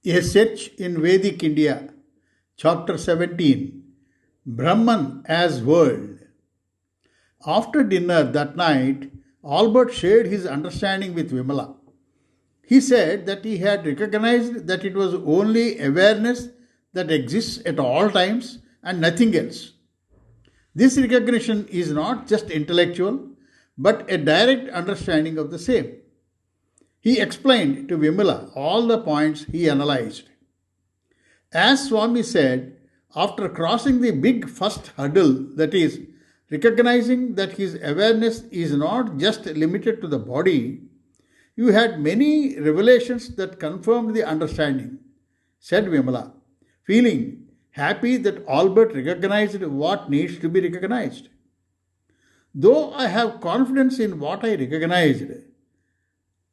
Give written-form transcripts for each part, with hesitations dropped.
A Search in Vedic India, Chapter 17, Brahman as World. After dinner that night, Albert shared his understanding with Vimala. He said that he had recognized that it was only awareness that exists at all times and nothing else. This recognition is not just intellectual, but a direct understanding of the same. He explained to Vimala all the points he analyzed. As Swami said, after crossing the big first hurdle, that is, recognizing that his awareness is not just limited to the body, you had many revelations that confirmed the understanding, said Vimala, feeling happy that Albert recognized what needs to be recognized. Though I have confidence in what I recognized,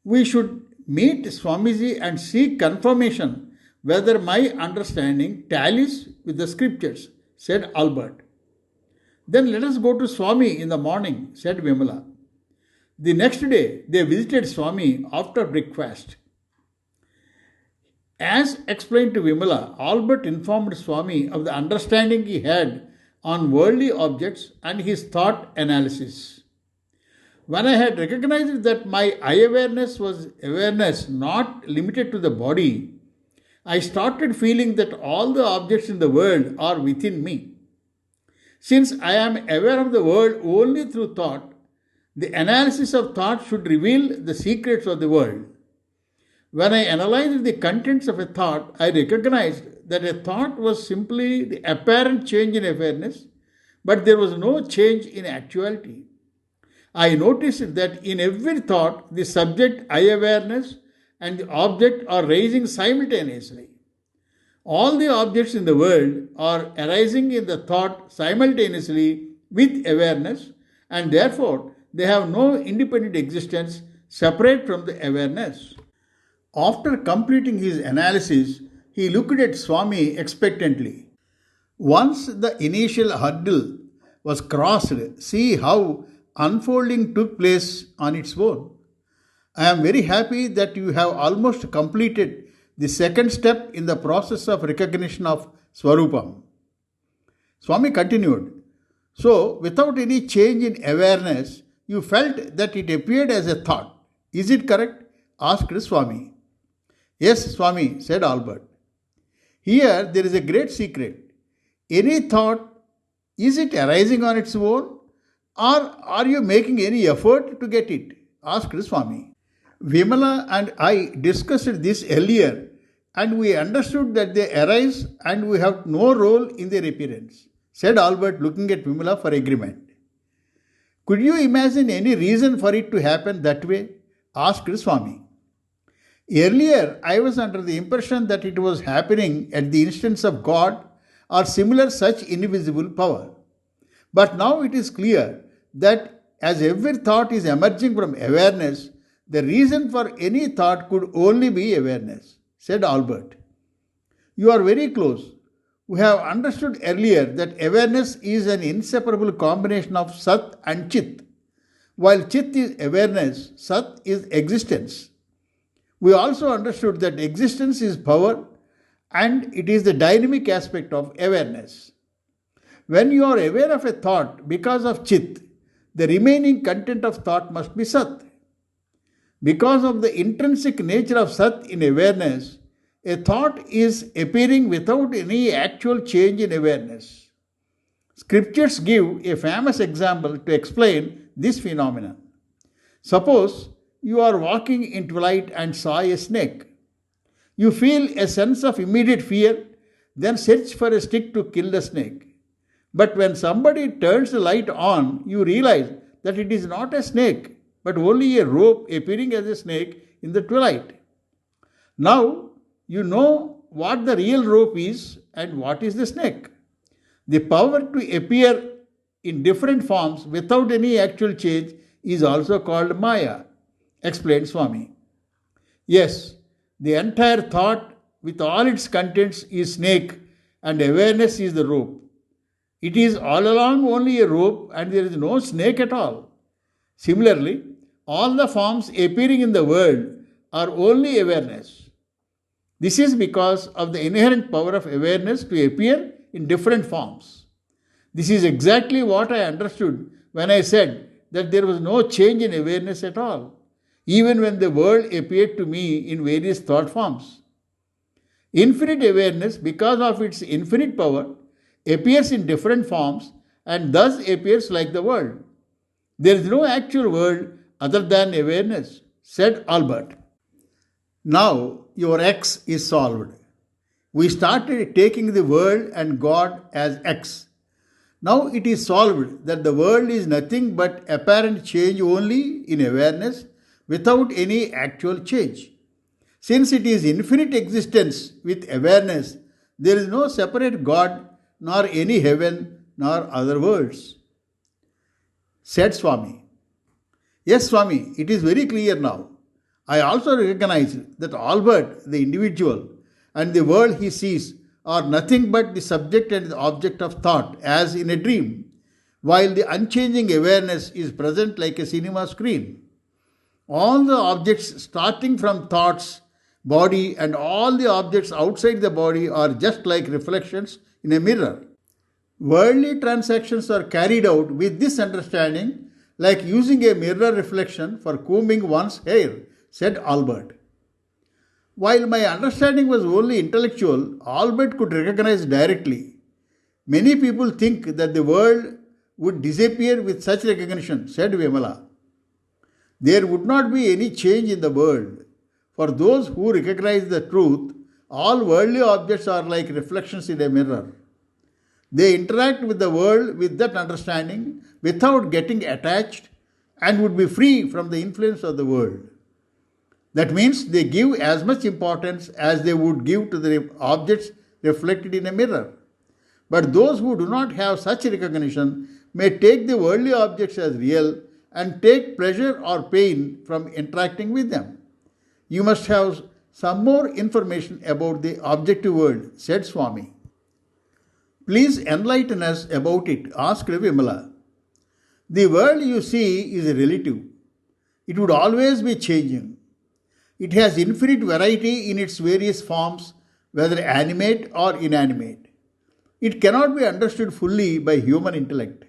we should meet Swamiji and seek confirmation whether my understanding tallies with the scriptures, said Albert. Then let us go to Swami in the morning, said Vimala. The next day they visited Swami after breakfast. As explained to Vimala, Albert informed Swami of the understanding he had on worldly objects and his thought analysis. When I had recognized that my eye awareness was awareness not limited to the body, I started feeling that all the objects in the world are within me. Since I am aware of the world only through thought, the analysis of thought should reveal the secrets of the world. When I analyzed the contents of a thought, I recognized that a thought was simply the apparent change in awareness, but there was no change in actuality. I noticed that in every thought, the subject eye awareness and the object are rising simultaneously. All the objects in the world are arising in the thought simultaneously with awareness, and therefore they have no independent existence separate from the awareness. After completing his analysis, he looked at Swami expectantly. Once the initial hurdle was crossed, see how unfolding took place on its own. I am very happy that you have almost completed the second step in the process of recognition of Swarupam. Swami continued, so without any change in awareness, you felt that it appeared as a thought. Is it correct? Asked Swami. Yes, Swami, said Albert. Here there is a great secret. Any thought, is it arising on its own, or are you making any effort to get it? Asked Swami. Vimala and I discussed this earlier, and we understood that they arise and we have no role in their appearance, said Albert, looking at Vimala for agreement. Could you imagine any reason for it to happen that way? Asked Swami. Earlier, I was under the impression that it was happening at the instance of God or similar such invisible power. But now it is clear that as every thought is emerging from awareness, the reason for any thought could only be awareness, said Albert. You are very close. We have understood earlier that awareness is an inseparable combination of Sat and Chit. While Chit is awareness, Sat is existence. We also understood that existence is power and it is the dynamic aspect of awareness. When you are aware of a thought because of Chit, the remaining content of thought must be Sat. Because of the intrinsic nature of Sat in awareness, a thought is appearing without any actual change in awareness. Scriptures give a famous example to explain this phenomenon. Suppose you are walking in twilight and saw a snake. You feel a sense of immediate fear, then search for a stick to kill the snake. But when somebody turns the light on, you realize that it is not a snake, but only a rope appearing as a snake in the twilight. Now you know what the real rope is and what is the snake. The power to appear in different forms without any actual change is also called Maya, explained Swami. Yes, the entire thought with all its contents is snake and awareness is the rope. It is all along only a rope and there is no snake at all. Similarly, all the forms appearing in the world are only awareness. This is because of the inherent power of awareness to appear in different forms. This is exactly what I understood when I said that there was no change in awareness at all, even when the world appeared to me in various thought forms. Infinite awareness, because of its infinite power, appears in different forms and thus appears like the world. There is no actual world other than awareness, said Albert. Now your X is solved. We started taking the world and God as X. Now it is solved that the world is nothing but apparent change only in awareness without any actual change. Since it is infinite existence with awareness, there is no separate God, nor any heaven, nor other worlds, said Swami. Yes, Swami, it is very clear now. I also recognize that Albert, the individual, and the world he sees are nothing but the subject and the object of thought, as in a dream, while the unchanging awareness is present like a cinema screen. All the objects starting from thoughts, body, and all the objects outside the body are just like reflections in a mirror. Worldly transactions are carried out with this understanding, like using a mirror reflection for combing one's hair, said Albert. While my understanding was only intellectual, Albert could recognize directly. Many people think that the world would disappear with such recognition, said Vimala. There would not be any change in the world. For those who recognize the truth, all worldly objects are like reflections in a mirror. They interact with the world with that understanding without getting attached and would be free from the influence of the world. That means they give as much importance as they would give to the objects reflected in a mirror. But those who do not have such recognition may take the worldly objects as real and take pleasure or pain from interacting with them. You must have some more information about the objective world, said Swami. Please enlighten us about it, asked Vimala. The world you see is relative. It would always be changing. It has infinite variety in its various forms, whether animate or inanimate. It cannot be understood fully by human intellect.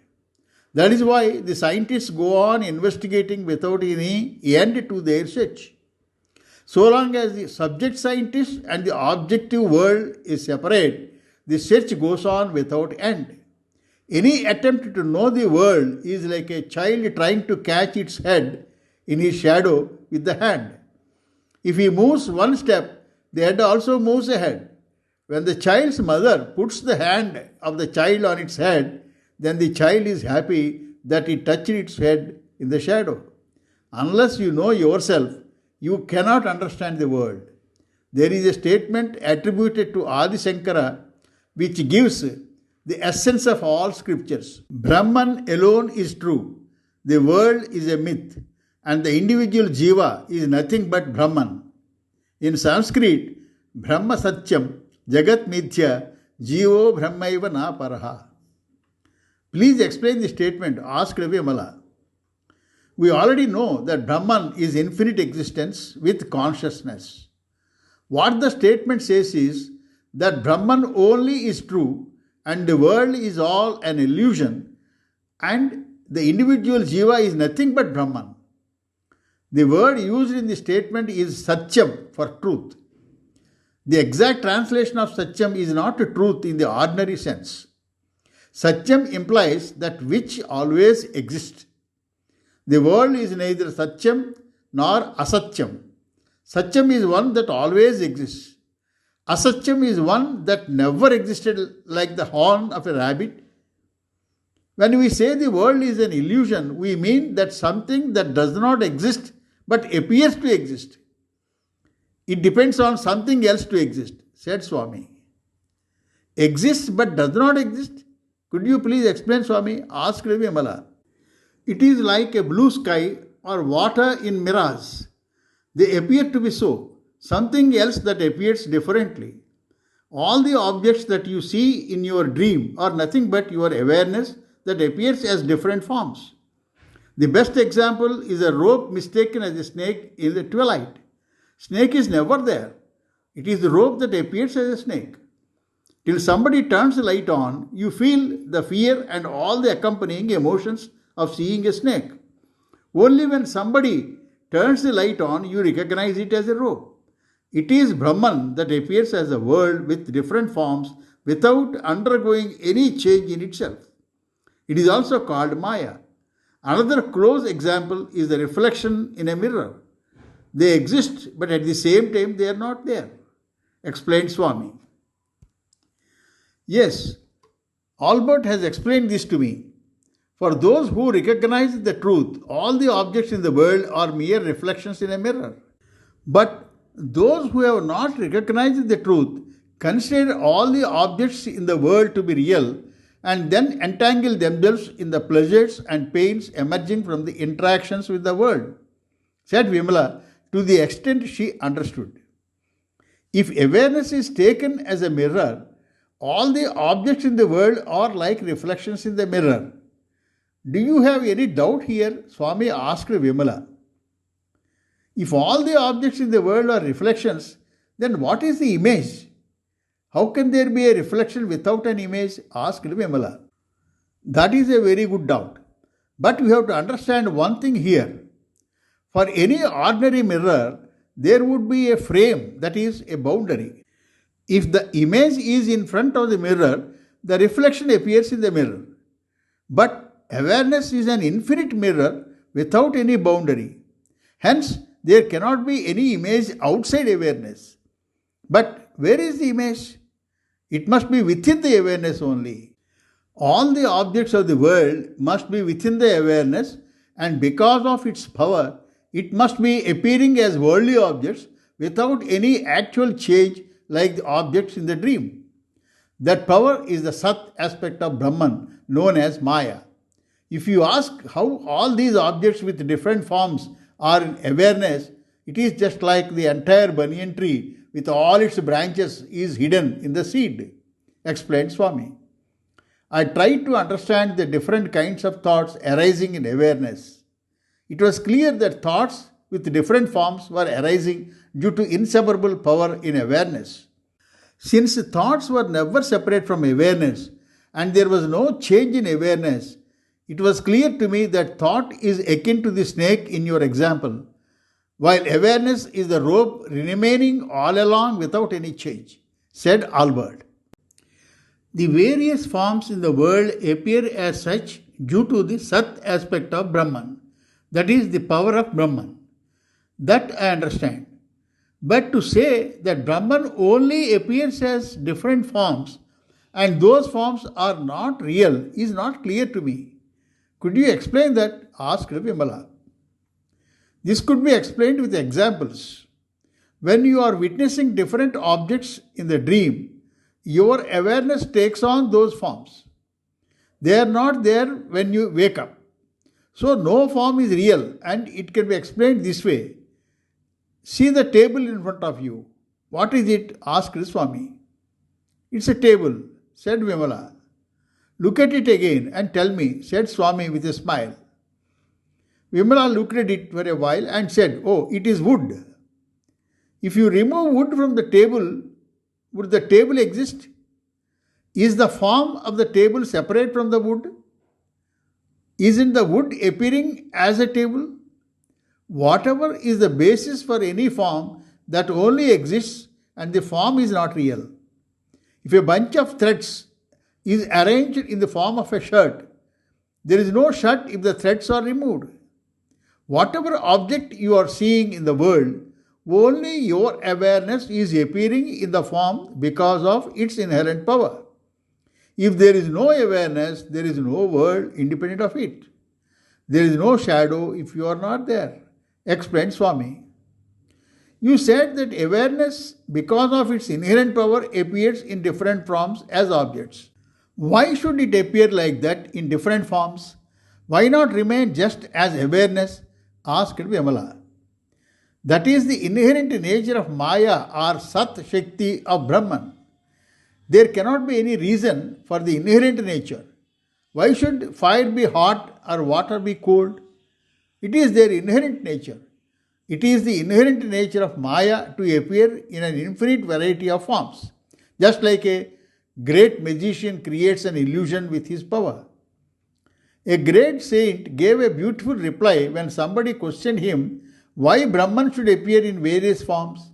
That is why the scientists go on investigating without any end to their search. So long as the subject scientist and the objective world is separate, the search goes on without end. Any attempt to know the world is like a child trying to catch its head in his shadow with the hand. If he moves one step, the head also moves ahead. When the child's mother puts the hand of the child on its head, then the child is happy that it touched its head in the shadow. Unless you know yourself, you cannot understand the world. There is a statement attributed to Adi Shankara which gives the essence of all scriptures. Brahman alone is true. The world is a myth, and the individual jiva is nothing but Brahman. In Sanskrit, Brahma Satyam, Jagat Mithya, Jivo Brahmaiva na Paraha. Please explain the statement, asked Vimala. We already know that Brahman is infinite existence with consciousness. What the statement says is that Brahman only is true and the world is all an illusion and the individual jiva is nothing but Brahman. The word used in the statement is Satyam for truth. The exact translation of Satyam is not truth in the ordinary sense. Satyam implies that which always exists. The world is neither Satyam nor Asatyam. Satyam is one that always exists. Asatyam is one that never existed, like the horn of a rabbit. When we say the world is an illusion, we mean that something that does not exist but appears to exist. It depends on something else to exist, said Swami. Exists but does not exist? Could you please explain, Swami? Asked Vimala. It is like a blue sky or water in mirage. They appear to be so. Something else that appears differently. All the objects that you see in your dream are nothing but your awareness that appears as different forms. The best example is a rope mistaken as a snake in the twilight. Snake is never there. It is the rope that appears as a snake. Till somebody turns the light on, you feel the fear and all the accompanying emotions of seeing a snake. Only when somebody turns the light on, you recognize it as a rope. It is Brahman that appears as a world with different forms without undergoing any change in itself. It is also called Maya. Another close example is the reflection in a mirror. They exist, but at the same time they are not there, explained Swami. Yes, Albert has explained this to me. For those who recognize the truth, all the objects in the world are mere reflections in a mirror. But those who have not recognized the truth consider all the objects in the world to be real and then entangle themselves in the pleasures and pains emerging from the interactions with the world, said Vimala to the extent she understood. If awareness is taken as a mirror, all the objects in the world are like reflections in the mirror. Do you have any doubt here? Swami asked Vimala. If all the objects in the world are reflections, then what is the image? How can there be a reflection without an image? Asked Vimala. That is a very good doubt. But we have to understand one thing here. For any ordinary mirror, there would be a frame, that is, a boundary. If the image is in front of the mirror, the reflection appears in the mirror. But awareness is an infinite mirror without any boundary. Hence, there cannot be any image outside awareness. But where is the image? It must be within the awareness only. All the objects of the world must be within the awareness, and because of its power, it must be appearing as worldly objects without any actual change like the objects in the dream. That power is the Sat aspect of Brahman, known as Maya. If you ask how all these objects with different forms are in awareness, it is just like the entire banyan tree with all its branches is hidden in the seed, explained Swami. I tried to understand the different kinds of thoughts arising in awareness. It was clear that thoughts with different forms were arising due to inseparable power in awareness. Since thoughts were never separate from awareness and there was no change in awareness, it was clear to me that thought is akin to the snake in your example, while awareness is the rope remaining all along without any change, said Albert. The various forms in the world appear as such due to the Sat aspect of Brahman, that is, the power of Brahman. That I understand. But to say that Brahman only appears as different forms and those forms are not real is not clear to me. Could you explain that? Asked Vimala. This could be explained with examples. When you are witnessing different objects in the dream, your awareness takes on those forms. They are not there when you wake up. So no form is real, and it can be explained this way. See the table in front of you. What is it? Asked Swami. It's a table, said Vimala. Look at it again and tell me, said Swami with a smile. Vimala looked at it for a while and said, Oh, it is wood. If you remove wood from the table, would the table exist? Is the form of the table separate from the wood? Isn't the wood appearing as a table? Whatever is the basis for any form, that only exists and the form is not real. If a bunch of threads is arranged in the form of a shirt, there is no shirt if the threads are removed. Whatever object you are seeing in the world, only your awareness is appearing in the form because of its inherent power. If there is no awareness, there is no world independent of it. There is no shadow if you are not there, explained Swami. You said that awareness, because of its inherent power, appears in different forms as objects. Why should it appear like that in different forms? Why not remain just as awareness? Asked Vimala. That is the inherent nature of Maya or Sat Shakti of Brahman. There cannot be any reason for the inherent nature. Why should fire be hot or water be cold? It is their inherent nature. It is the inherent nature of Maya to appear in an infinite variety of forms, just like a great magician creates an illusion with his power. A great saint gave a beautiful reply when somebody questioned him why Brahman should appear in various forms.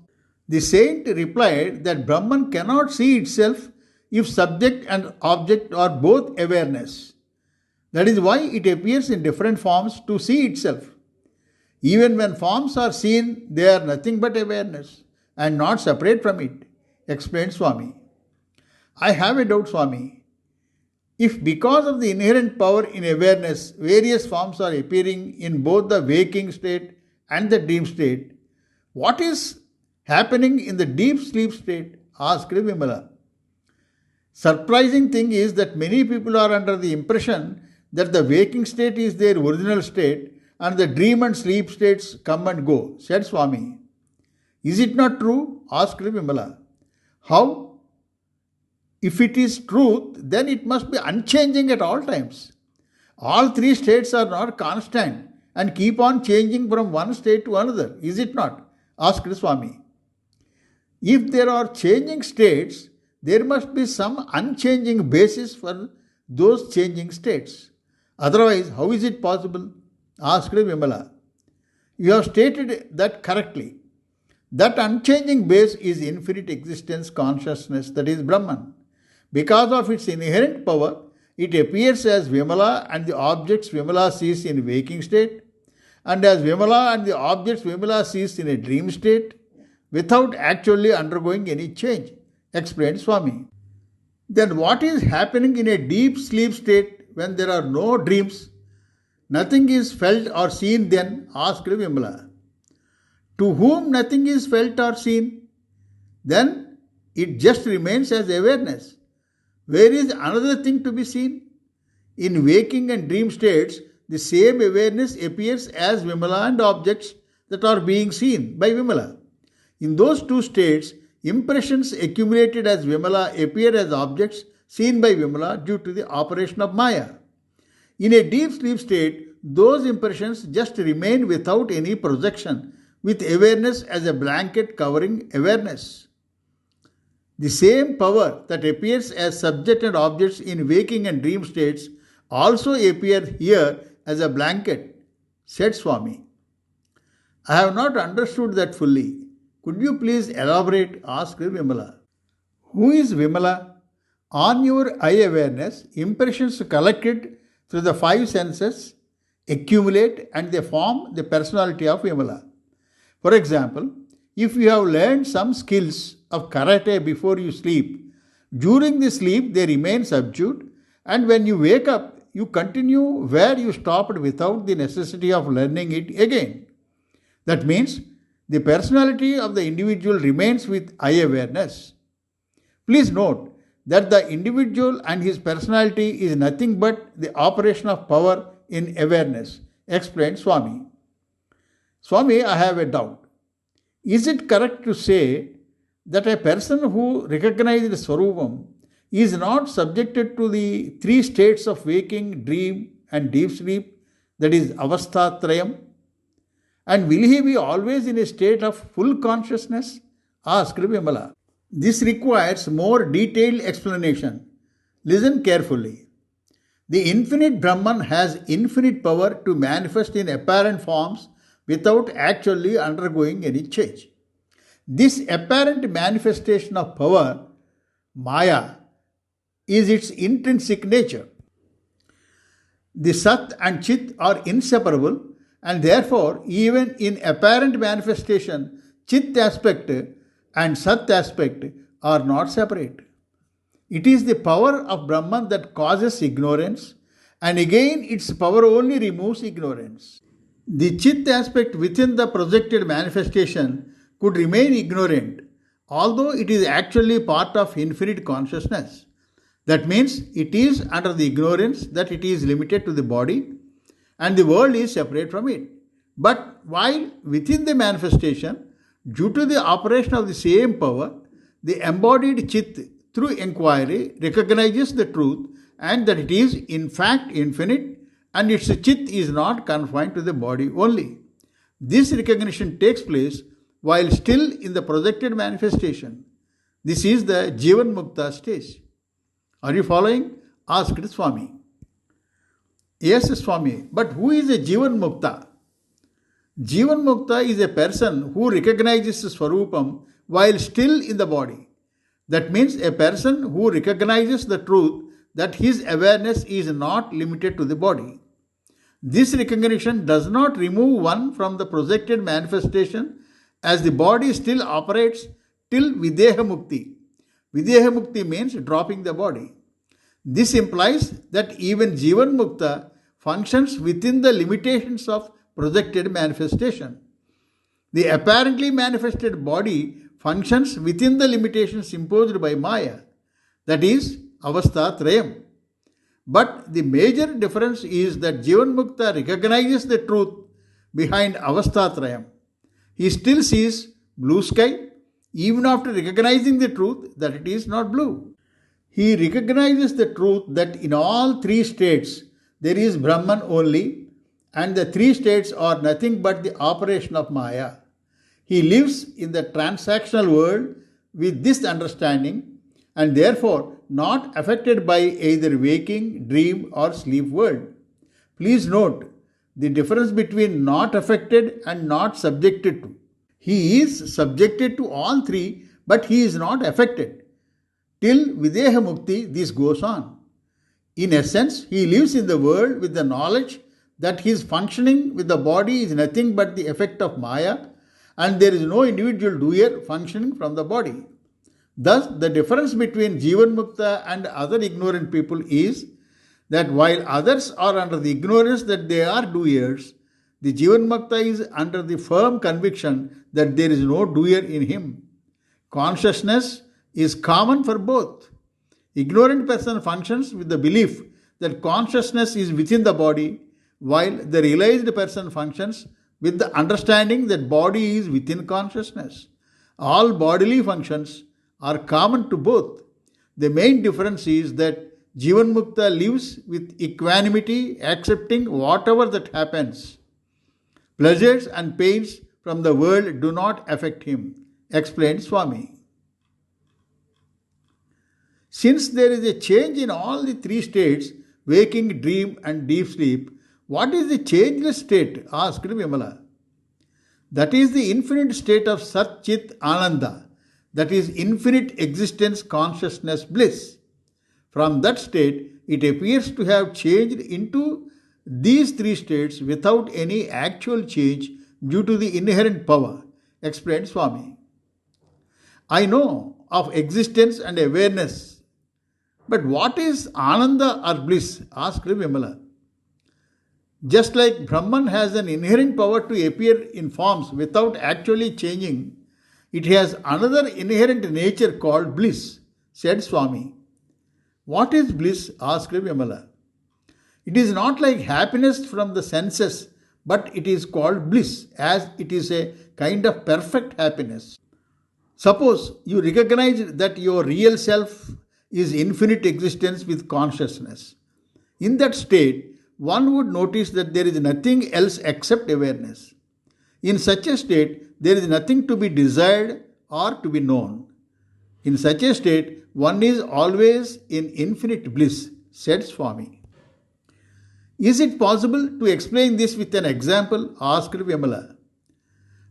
The saint replied that Brahman cannot see itself if subject and object are both awareness. That is why it appears in different forms to see itself. Even when forms are seen, they are nothing but awareness and not separate from it, explained Swami. I have a doubt, Swami. If because of the inherent power in awareness, various forms are appearing in both the waking state and the dream state, what is happening in the deep sleep state? Asked Vimala. Surprising thing is that many people are under the impression that the waking state is their original state and the dream and sleep states come and go, said Swami. Is it not true? Asked Vimala. How? If it is truth, then it must be unchanging at all times. All three states are not constant and keep on changing from one state to another, is it not? Asked Swami. If there are changing states, there must be some unchanging basis for those changing states. Otherwise, how is it possible? Asked Vimala. You have stated that correctly. That unchanging base is infinite existence consciousness, that is Brahman. Because of its inherent power, it appears as Vimala and the objects Vimala sees in waking state, and as Vimala and the objects Vimala sees in a dream state, without actually undergoing any change, explained Swami. Then what is happening in a deep sleep state when there are no dreams? Nothing is felt or seen then, asked Vimala. To whom nothing is felt or seen? Then it just remains as awareness. Where is another thing to be seen? In waking and dream states, the same awareness appears as Vimala and objects that are being seen by Vimala. In those two states, impressions accumulated as Vimala appear as objects seen by Vimala due to the operation of Maya. In a deep sleep state, those impressions just remain without any projection, with awareness as a blanket covering awareness. The same power that appears as subject and objects in waking and dream states also appear here as a blanket, said Swami. I have not understood that fully. Could you please elaborate? Asked Vimala. Who is Vimala? On your eye awareness, impressions collected through the five senses accumulate and they form the personality of Vimala. For example, if you have learned some skills of karate before you sleep, during the sleep they remain subdued, and when you wake up, you continue where you stopped without the necessity of learning it again. That means the personality of the individual remains with eye awareness. Please note that the individual and his personality is nothing but the operation of power in awareness, explained Swami. Swami, I have a doubt. Is it correct to say that a person who recognizes Swarupam is not subjected to the three states of waking, dream and deep sleep, that is Avasthatrayam? And will he be always in a state of full consciousness? Asked Vimala. This requires more detailed explanation. Listen carefully. The infinite Brahman has infinite power to manifest in apparent forms without actually undergoing any change. This apparent manifestation of power, Maya, is its intrinsic nature. The Sat and Chit are inseparable, and therefore even in apparent manifestation, Chit aspect and Sat aspect are not separate. It is the power of Brahman that causes ignorance, and again its power only removes ignorance. The Chit aspect within the projected manifestation could remain ignorant, although it is actually part of infinite consciousness. That means it is under the ignorance that it is limited to the body and the world is separate from it. But while within the manifestation, due to the operation of the same power, the embodied Chit through inquiry recognizes the truth and that it is in fact infinite and its Chit is not confined to the body only. This recognition takes place while still in the projected manifestation. This is the Jivan Mukta stage. Are you following? Asked Swami. Yes, Swami. But who is a Jivan Mukta? Jivan Mukta is a person who recognizes Swarupam while still in the body. That means a person who recognizes the truth that his awareness is not limited to the body. This recognition does not remove one from the projected manifestation as the body still operates till Videha Mukti. Videha Mukti means dropping the body. This implies that even Jivan Mukta functions within the limitations of projected manifestation. The apparently manifested body functions within the limitations imposed by Maya, that is, Avastha Trayam. But the major difference is that Jivan Mukta recognizes the truth behind Avastha Trayam. He still sees blue sky even after recognizing the truth that it is not blue. He recognizes the truth that in all three states there is Brahman only, and the three states are nothing but the operation of Maya. He lives in the transactional world with this understanding and therefore not affected by either waking, dream, or sleep world. Please note the difference between not affected and not subjected to. He is subjected to all three, but he is not affected. Till Videha Mukti, this goes on. In essence, he lives in the world with the knowledge that his functioning with the body is nothing but the effect of Maya, and there is no individual doer functioning from the body. Thus, the difference between Jivan Mukta and other ignorant people is that while others are under the ignorance that they are doers, the Jivan Mukta is under the firm conviction that there is no doer in him. Consciousness is common for both. Ignorant person functions with the belief that consciousness is within the body, while the realized person functions with the understanding that body is within consciousness. All bodily functions are common to both. The main difference is that Jivan Mukta lives with equanimity, accepting whatever that happens. Pleasures and pains from the world do not affect him, explained Swami. Since there is a change in all the three states, waking, dream, and deep sleep, what is the changeless state? Asked Vimala. That is the infinite state of Sat Chit Ananda, that is infinite existence, consciousness, bliss. From that state, it appears to have changed into these three states without any actual change due to the inherent power, explained Swami. I know of existence and awareness, but what is Ananda or bliss? Asked Vimala. Just like Brahman has an inherent power to appear in forms without actually changing, it has another inherent nature called bliss, said Swami. What is bliss? Asked Vimala. It is not like happiness from the senses, but it is called bliss, as it is a kind of perfect happiness. Suppose you recognize that your real self is infinite existence with consciousness. In that state, one would notice that there is nothing else except awareness. In such a state, there is nothing to be desired or to be known. In such a state, one is always in infinite bliss, said Swami. Is it possible to explain this with an example? Asked Vimala.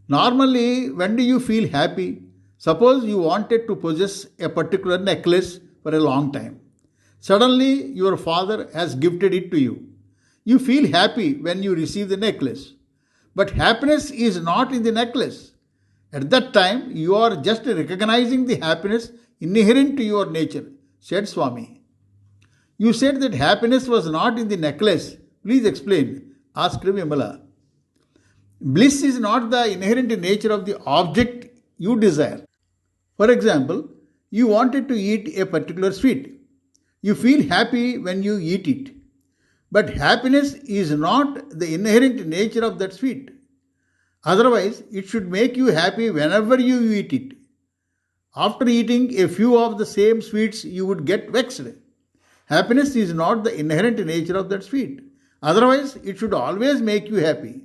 Normally, when do you feel happy? Suppose you wanted to possess a particular necklace for a long time. Suddenly, your father has gifted it to you. You feel happy when you receive the necklace. But happiness is not in the necklace. At that time, you are just recognizing the happiness inherent to your nature, said Swami. You said that happiness was not in the necklace. Please explain, asked Vimala. Bliss is not the inherent nature of the object you desire. For example, you wanted to eat a particular sweet. You feel happy when you eat it. But happiness is not the inherent nature of that sweet. Otherwise, it should make you happy whenever you eat it. After eating a few of the same sweets, you would get vexed. Happiness is not the inherent nature of that sweet. Otherwise, it should always make you happy.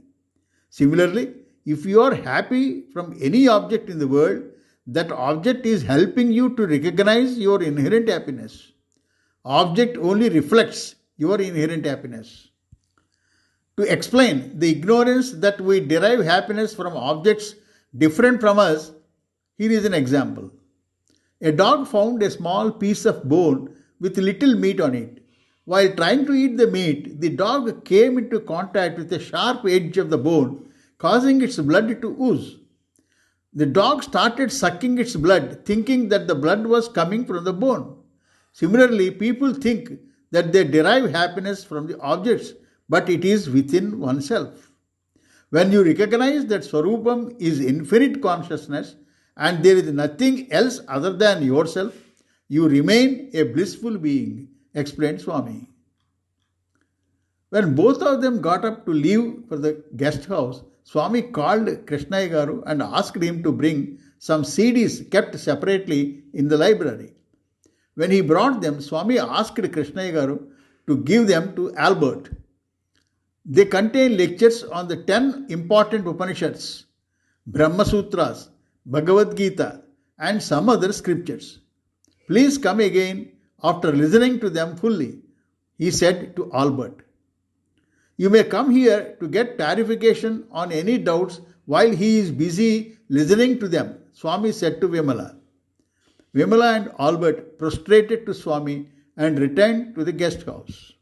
Similarly, If you are happy from any object in the world, that object is helping you to recognize your inherent happiness. Object only reflects your inherent happiness. To explain the ignorance that we derive happiness from objects different from us, here is an example. A dog found a small piece of bone with little meat on it. While trying to eat the meat, the dog came into contact with the sharp edge of the bone, causing its blood to ooze. The dog started sucking its blood, thinking that the blood was coming from the bone. Similarly, people think that they derive happiness from the objects, but it is within oneself. When you recognize that Swarupam is infinite consciousness and there is nothing else other than yourself, you remain a blissful being, explained Swami. When both of them got up to leave for the guest house, Swami called Krishnaya Garu and asked him to bring some CDs kept separately in the library. When he brought them, Swami asked Krishnaya Garu to give them to Albert. They contain lectures on the 10 important Upanishads, Brahma Sutras, Bhagavad Gita, and some other scriptures. Please come again after listening to them fully, he said to Albert. You may come here to get clarification on any doubts while he is busy listening to them, Swami said to Vimala. Vimala and Albert prostrated to Swami and returned to the guest house.